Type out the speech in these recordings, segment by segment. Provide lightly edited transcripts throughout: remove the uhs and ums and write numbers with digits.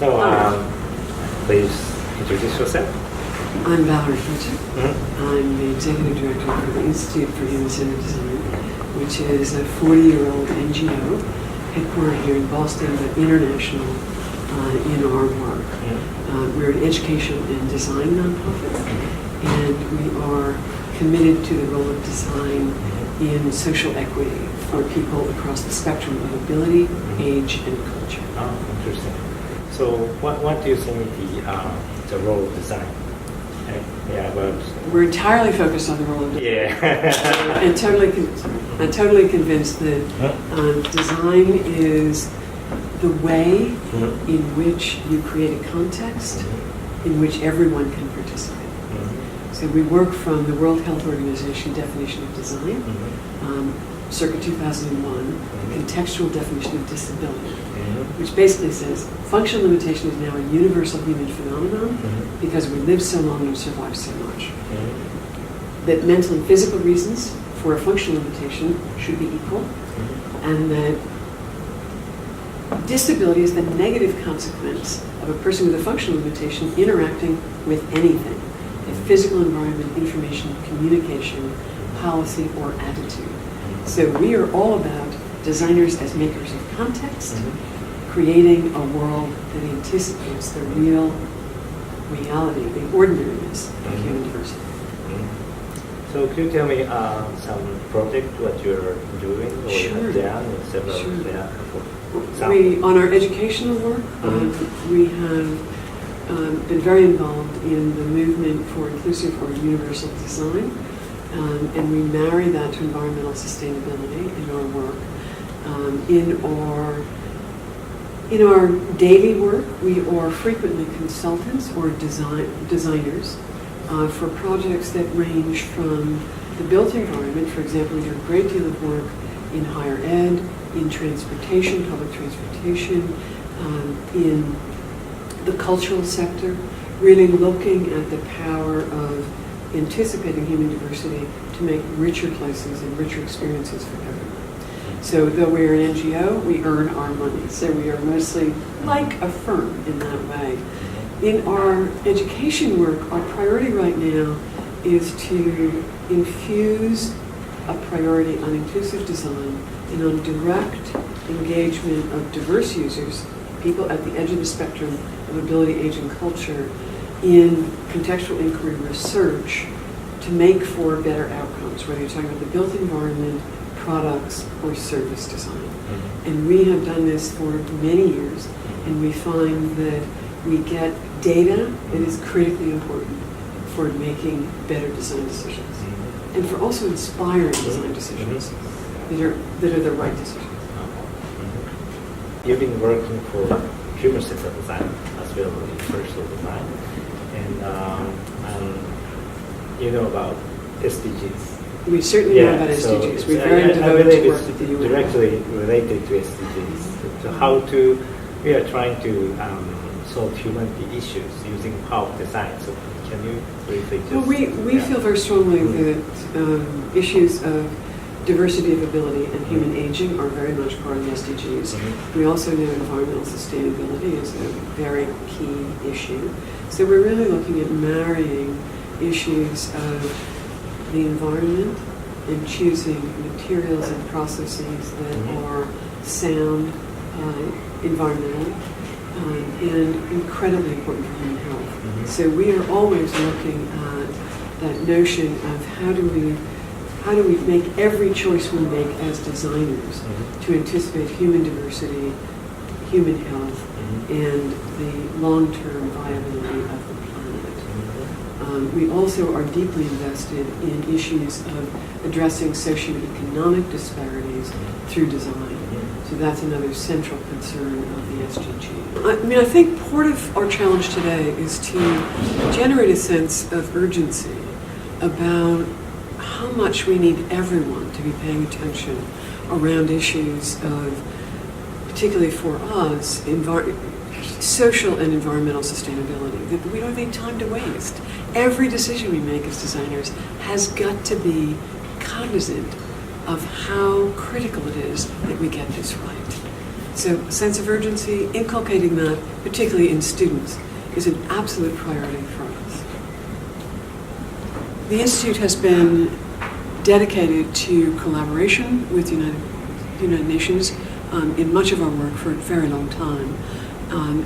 So, please introduce yourself. I'm Valerie Fletcher. I'm the Executive Director for the Institute for Human Centered Design, which is a 40-year-old NGO headquartered here in Boston, but international in our work. We're an education and design nonprofit, and we are committed to the role of design in social equity for people across the spectrum of ability, age, and culture. Oh, interesting. So, what do you think the role of design? We're entirely focused on the role of design. Yeah. I'm totally convinced that design is the way in which you create a context in which everyone can participate. So we work from the World Health Organization definition of design, circa 2001, contextual definition of disability, which basically says functional limitation is now a universal human phenomenon because we live so long and survive so much. That mental and physical reasons for a functional limitation should be equal, and that disability is the negative consequence of a person with a functional limitation interacting with anything, a physical environment, information, communication, policy, or attitude. So we are all about designers as makers of context, creating a world that anticipates the real reality, the ordinariness of human diversity. So could you tell me some project what you're doing or have done or several on our educational work, we have been very involved in the movement for inclusive or universal design, and we marry that to environmental sustainability in our work. In our daily work, we are frequently consultants or designers for projects that range from the built environment. For example, we do a great deal of work in higher ed, in transportation, public transportation, in the cultural sector, really looking at the power of anticipating human diversity to make richer places and richer experiences for everyone. So though we're an NGO, we earn our money. So we are mostly like a firm in that way. In our education work, our priority right now is to infuse a priority on inclusive design and on direct engagement of diverse users, people at the edge of the spectrum of ability, age, and culture, in contextual inquiry research to make for better outcomes, whether you're talking about the built environment, products, or service design. And we have done this for many years, and we find that we get data that is critically important for making better design decisions, and for also inspiring design decisions that are the right decisions. You've been working for Human Centered Design as well as universal design, and you know about SDGs. We certainly know about SDGs. So We're very devoted to work with the UN. Directly related to SDGs. So we are trying to solve humanity issues using power of design. So can you briefly just... Well, we feel very strongly that issues of diversity of ability and human aging are very much part of the SDGs. We also know environmental sustainability is a very key issue. So we're really looking at marrying issues of the environment and choosing materials and processes that are sound environmentally and incredibly important for human health. So we are always looking at that notion of how do we make every choice we make as designers to anticipate human diversity, human health, and the long-term viability of the planet. We also are deeply invested in issues of addressing socioeconomic disparities through design. So that's another central concern of the SDG. I think part of our challenge today is to generate a sense of urgency about how much we need everyone to be paying attention around issues of, particularly for us, social and environmental sustainability. That we don't have any time to waste. Every decision we make as designers has got to be cognizant of how critical it is that we get this right. So a sense of urgency, inculcating that, particularly in students, is an absolute priority for us. The Institute has been dedicated to collaboration with the United Nations in much of our work for a very long time.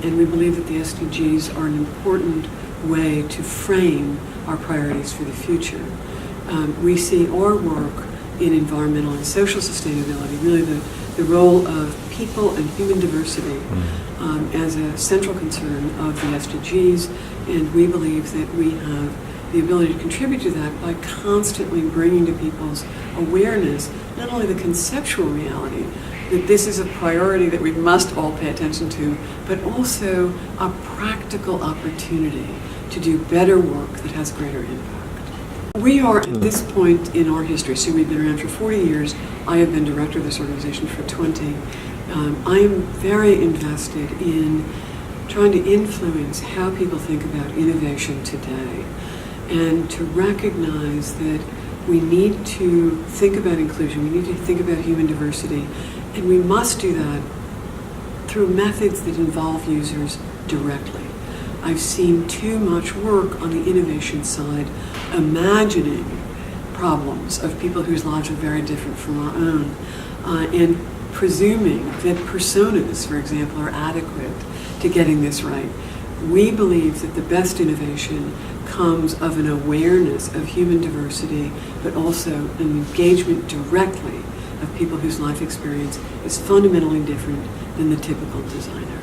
And we believe that the SDGs are an important way to frame our priorities for the future. We see our work in environmental and social sustainability, really the role of people and human diversity as a central concern of the SDGs, and we believe that we have the ability to contribute to that by constantly bringing to people's awareness not only the conceptual reality that this is a priority that we must all pay attention to, but also a practical opportunity to do better work that has greater impact. We are at this point in our history, so we've been around for 40 years. I have been director of this organization for 20. I am very invested in trying to influence how people think about innovation today and to recognize that we need to think about inclusion, we need to think about human diversity, and we must do that through methods that involve users directly. I've seen too much work on the innovation side imagining problems of people whose lives are very different from our own, and presuming that personas, for example, are adequate to getting this right. We believe that the best innovation comes of an awareness of human diversity, but also an engagement directly of people whose life experience is fundamentally different than the typical designer.